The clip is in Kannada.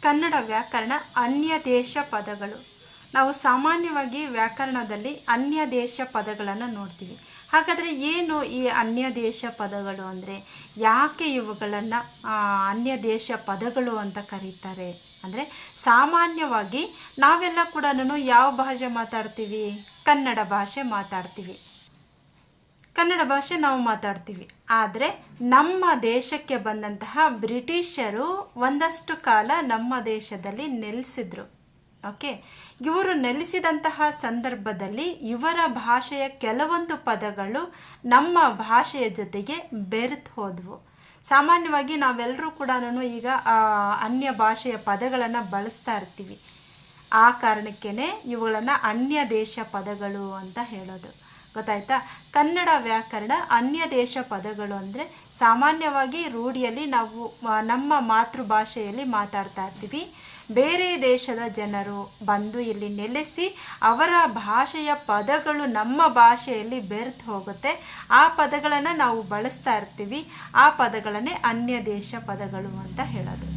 ಕನ್ನಡ ವ್ಯಾಕರಣ ಅನ್ಯ ದೇಶ ಪದಗಳು. ನಾವು ಸಾಮಾನ್ಯವಾಗಿ ವ್ಯಾಕರಣದಲ್ಲಿ ಅನ್ಯ ದೇಶ ಪದಗಳನ್ನು ನೋಡ್ತೀವಿ. ಹಾಗಾದರೆ ಏನು ಈ ಅನ್ಯ ದೇಶ ಪದಗಳು ಅಂದರೆ, ಯಾಕೆ ಇವುಗಳನ್ನು ಅನ್ಯ ದೇಶ ಪದಗಳು ಅಂತ ಕರೀತಾರೆ ಅಂದರೆ, ಸಾಮಾನ್ಯವಾಗಿ ನಾವೆಲ್ಲ ಕೂಡ ಯಾವ ಭಾಷೆ ಮಾತಾಡ್ತೀವಿ? ಕನ್ನಡ ಭಾಷೆ ಮಾತಾಡ್ತೀವಿ. ಕನ್ನಡ ಭಾಷೆ ನಾವು ಮಾತಾಡ್ತೀವಿ. ಆದರೆ ನಮ್ಮ ದೇಶಕ್ಕೆ ಬಂದಂತಹ ಬ್ರಿಟಿಷರು ಒಂದಷ್ಟು ಕಾಲ ನಮ್ಮ ದೇಶದಲ್ಲಿ ನೆಲೆಸಿದ್ರು. ಓಕೆ, ಇವರು ನೆಲೆಸಿದಂತಹ ಸಂದರ್ಭದಲ್ಲಿ ಇವರ ಭಾಷೆಯ ಕೆಲವೊಂದು ಪದಗಳು ನಮ್ಮ ಭಾಷೆಯ ಜೊತೆಗೆ ಬೆರೆತು ಹೋದವು. ಸಾಮಾನ್ಯವಾಗಿ ನಾವೆಲ್ಲರೂ ಕೂಡ ಈಗ ಅನ್ಯ ಭಾಷೆಯ ಪದಗಳನ್ನು ಬಳಸ್ತಾ ಇರ್ತೀವಿ. ಆ ಕಾರಣಕ್ಕೇ ಇವುಗಳನ್ನು ಅನ್ಯ ದೇಶ ಪದಗಳು ಅಂತ ಹೇಳೋದು. ಗೊತ್ತಾಯ್ತಾ? ಕನ್ನಡ ವ್ಯಾಕರಣ ಅನ್ಯ ದೇಶ ಪದಗಳು ಅಂದರೆ, ಸಾಮಾನ್ಯವಾಗಿ ರೂಢಿಯಲ್ಲಿ ನಾವು ನಮ್ಮ ಮಾತೃಭಾಷೆಯಲ್ಲಿ ಮಾತಾಡ್ತಾ ಇರ್ತೀವಿ. ಬೇರೆ ದೇಶದ ಜನರು ಬಂದು ಇಲ್ಲಿ ನೆಲೆಸಿ ಅವರ ಭಾಷೆಯ ಪದಗಳು ನಮ್ಮ ಭಾಷೆಯಲ್ಲಿ ಬೆರೆತು ಹೋಗುತ್ತೆ. ಆ ಪದಗಳನ್ನು ನಾವು ಬಳಸ್ತಾ ಇರ್ತೀವಿ. ಆ ಪದಗಳನ್ನೇ ಅನ್ಯ ದೇಶ ಪದಗಳು ಅಂತ ಹೇಳೋದು.